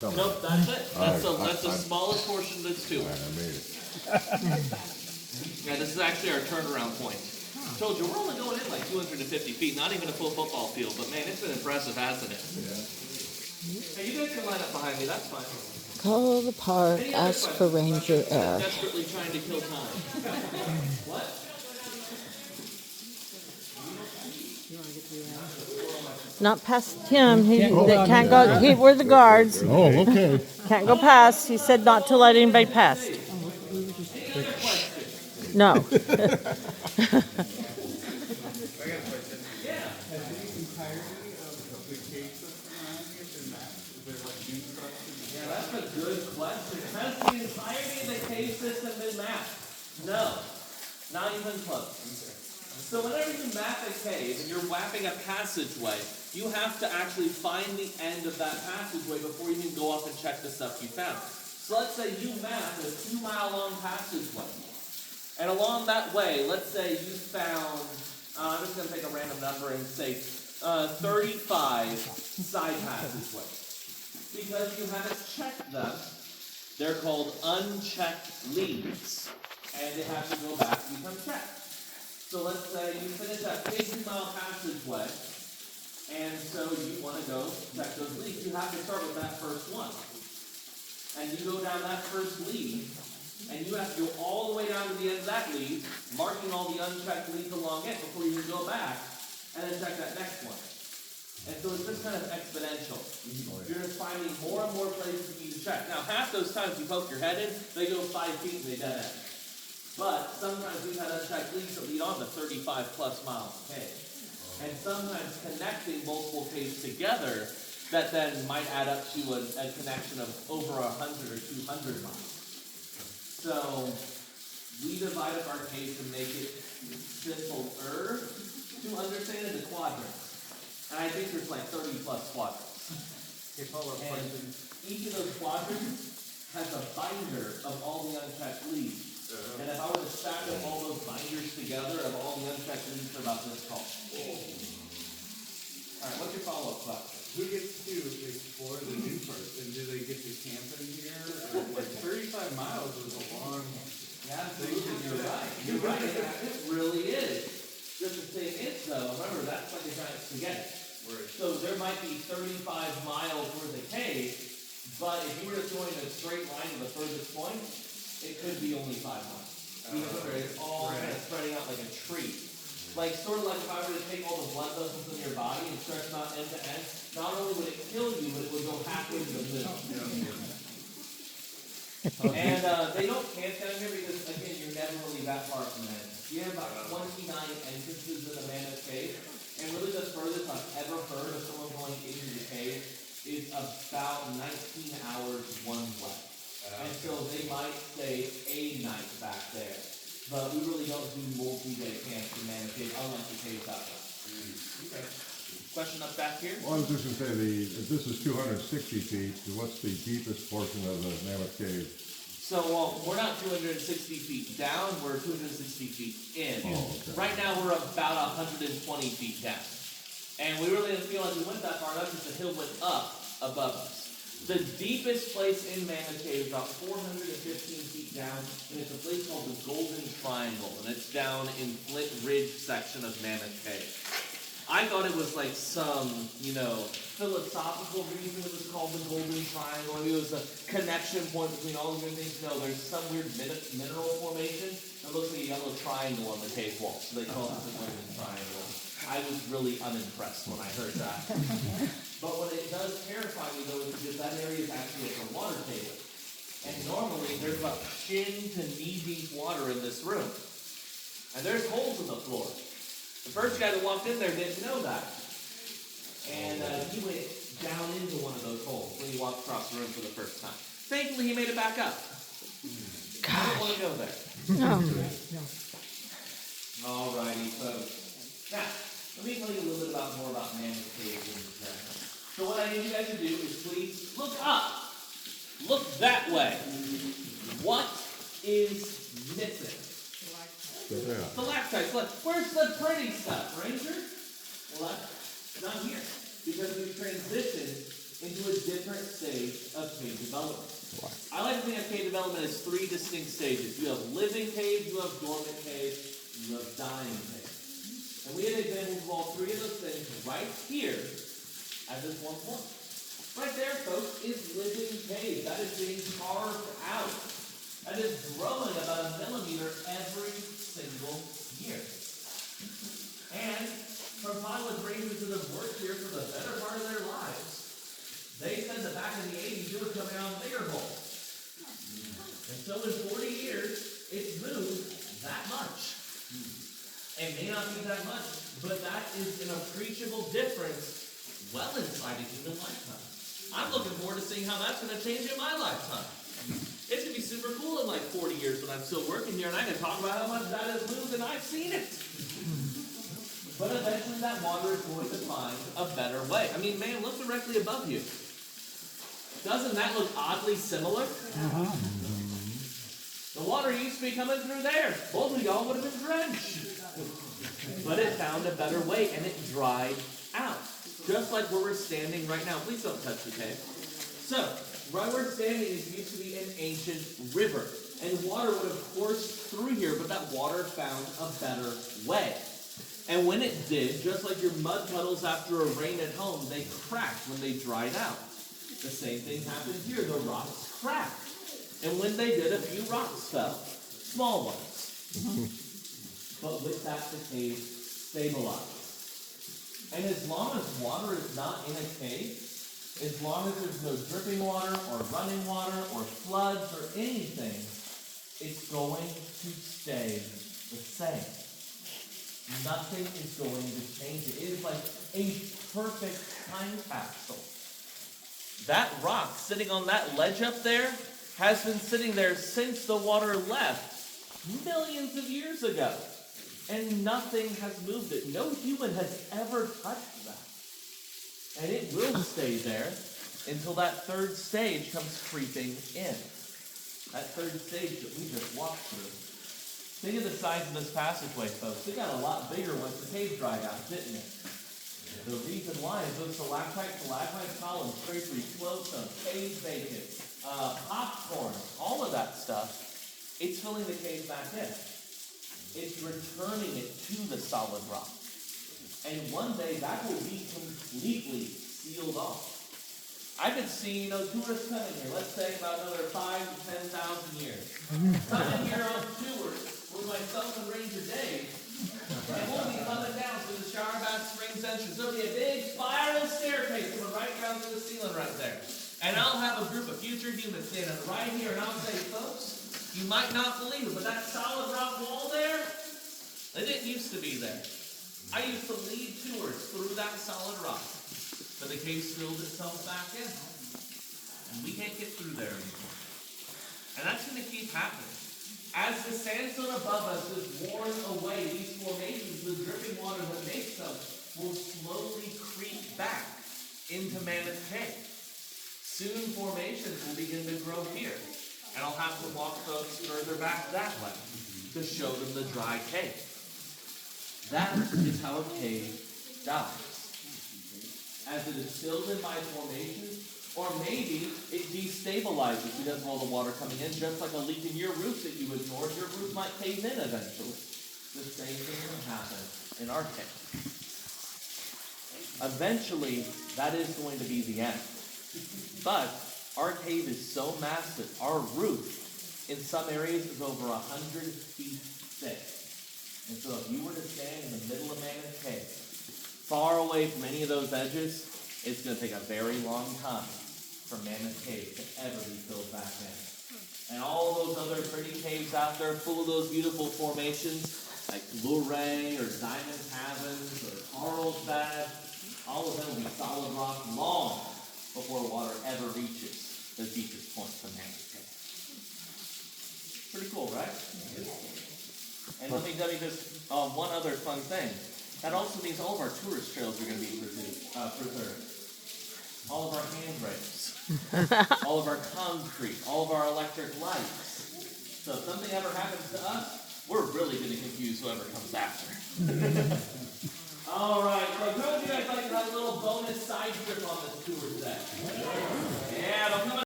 Nope, that's it. That's the smallest portion that's to it. I made it. Yeah, this is actually our turnaround point. I told you, we're only going in like 250 feet, not even a full football field, but man, it's been impressive, hasn't it? Yeah. Hey, you guys can line up behind me, that's fine. Call the park, ask for Ranger Air. Desperately trying to kill time. What? Not past him. They can't go. We're the guards. Oh, okay. Can't go past. He said not to let anybody pass. No. Yeah, that's a good question. Has the entirety of the cave system been mapped? No, not even close. So whenever you map a cave and you're mapping a passageway, you have to actually find the end of that passageway before you can go up and check the stuff you found. So let's say you map a 2-mile-long passageway. And along that way, let's say you found, I'm just going to take a random number and say 35 side passageways. Because you haven't checked them, they're called unchecked leads. And they have to go back and become checked. So let's say you finish that big 2-mile passageway, and so you want to go check those leads. You have to start with that first one. And you go down that first lead, and you have to go all the way down to the end of that lead, marking all the unchecked leads along it before you can go back and then check that next one. And so it's just kind of exponential. You're just finding more and more places for you to check. Now, half those times you poke your head in, they go 5 feet and they dead end. But sometimes we've had unchecked leads that lead on to 35 plus miles of cave. And sometimes connecting multiple caves together that then might add up to a connection of over 100 or 200 miles. So we divide up our caves to make it simpler to understand into quadrants. And I think there's like 30 plus quadrants. And each of those quadrants has a binder of all the unchecked leads. And if I were to stack up all those binders together of all the unchecked leads, they're about this tall. All right, what's your follow-up question? Who gets to explore the new parts, and do they get to camp in here? Like 35 miles is a long. Yeah, absolutely. You're right. You're right. It really is. Just the thing is, though, remember that's like a giant spaghetti. So there might be 35 miles worth of cave, but if you were just going in a straight line to the furthest point, it could be only 5 miles. Because it's all kind of spreading out like a tree. Like sort of like if I were to take all the blood vessels in your body and stretch them out end to end, not only would it kill you, but it would go halfway to the middle. And they don't camp down here because, again, you're never really that far from the end. You have about 29 entrances in the Mammoth Cave, and really the furthest I've ever heard of someone going into the cave is about 19 hours one way. And so they might stay a night back there. But we really don't do multi-day camps in Mammoth Cave, unlike the caves out there. Okay. Question up back here? Well, I was just going to say, if this is 260 feet, what's the deepest portion of the Mammoth Cave? So we're not 260 feet down, we're 260 feet in. Oh, okay. Right now we're about 120 feet down. And we really didn't feel like we went that far enough because the hill went up above us. The deepest place in Mammoth Cave is about 415 feet down, and it's a place called the Golden Triangle, and it's down in Flint Ridge section of Mammoth Cave. I thought it was like some, philosophical reason it was called the Golden Triangle. Maybe it was a connection point between all the good things. No, there's some weird mineral formation that looks like a yellow triangle on the cave wall, so they call it the Golden Triangle. I was really unimpressed when I heard that. But what it does terrify me, though, is because that area is actually at the water table. And normally, there's about shin to knee-deep water in this room. And there's holes in the floor. The first guy that walked in there didn't know that. And he went down into one of those holes when he walked across the room for the first time. Thankfully, he made it back up. I don't want to go there. No. All righty, folks. Now, let me tell you a little bit more about Mammoth Caves in general. So what I need you guys to do is please look up. Look that way. What is missing? Stalactites. Where's the pretty stuff, Ranger? Well, that's not here. Because we've transitioned into a different stage of cave development. I like to think of cave development as three distinct stages. You have living caves, you have dormant caves, you have dying caves. And we have examples of all three of those things right here at this one point. Right there, folks, is living cave. That is being carved out. That is growing about 1 millimeter every single year. And from pilot rangers that have worked here for the better part of their lives, they said that back in the 80s, it was coming out in bigger holes. And so in 40 years, it's moved that much. It may not be that much, but that is an appreciable difference well inside a human lifetime. I'm looking forward to seeing how that's going to change in my lifetime. It's going to be super cool in like 40 years when I'm still working here and I can talk about how much that has moved and I've seen it. But eventually that water is going to find a better way. I mean, man, look directly above you. Doesn't that look oddly similar? The water used to be coming through there. Both of y'all would have been drenched. But it found a better way and it dried out. Just like where we're standing right now. Please don't touch the cave. So, right where we're standing is used to be an ancient river. And water would have coursed through here, but that water found a better way. And when it did, just like your mud puddles after a rain at home, they cracked when they dried out. The same thing happened here. The rocks cracked. And when they did, a few rocks fell. Small ones. But with that, the cave stabilized. And as long as water is not in a cave, as long as there's no dripping water or running water or floods or anything, it's going to stay the same. Nothing is going to change it. It is like a perfect time capsule. That rock sitting on that ledge up there has been sitting there since the water left millions of years ago. And nothing has moved it. No human has ever touched that. And it will stay there until that third stage comes creeping in. That third stage that we just walked through. Think of the size of this passageway, folks. It got a lot bigger once the cave dried out, didn't it? The reason why is those stalactite columns, drapery, flowstone, cave bacon, popcorn, all of that stuff, it's filling the cave back in. It's returning it to the solid rock. And one day that will be completely sealed off. I could see, tourists coming here, let's say about another 5,000 to 10,000 years. Coming here on tours with myself and Ranger Dave, and we'll be coming down through the Shower Bath Springs entrance. There'll be a big spiral staircase coming right down to the ceiling right there. And I'll have a group of future humans standing right here, and I'll say, folks, you might not believe it, but that solid rock wall there, it didn't used to be there. I used to lead tours through that solid rock, but the cave sealed itself back in. And we can't get through there anymore. And that's going to keep happening. As the sandstone above us is worn away, these formations, the dripping water that makes them, will slowly creep back into Mammoth Cave. Soon formations will begin to grow here. And I'll have to walk folks further back that way to show them the dry cave. That is how a cave dies. As it is filled in by formations, or maybe it destabilizes because of all the water coming in, just like a leak in your roof that you ignored, your roof might cave in eventually. The same thing will happen in our cave. Eventually, that is going to be the end. But our cave is so massive, our roof in some areas is over 100 feet thick. And so if you were to stand in the middle of Mammoth Cave, far away from any of those edges, it's going to take a very long time for Mammoth Cave to ever be filled back in. And all those other pretty caves out there full of those beautiful formations, like Luray or Diamond Caverns or Carlsbad, all of them will be solid rock long before water ever reaches the deepest point from Mammoth Cave. Pretty cool, right? And let me tell you just one other fun thing. That also means all of our tourist trails are going to be preserved. All of our handrails, all of our concrete, all of our electric lights. So if something ever happens to us, we're really going to confuse whoever comes after. All right, so who would you guys like to have a little bonus side trip on this tour today? Yeah, don't come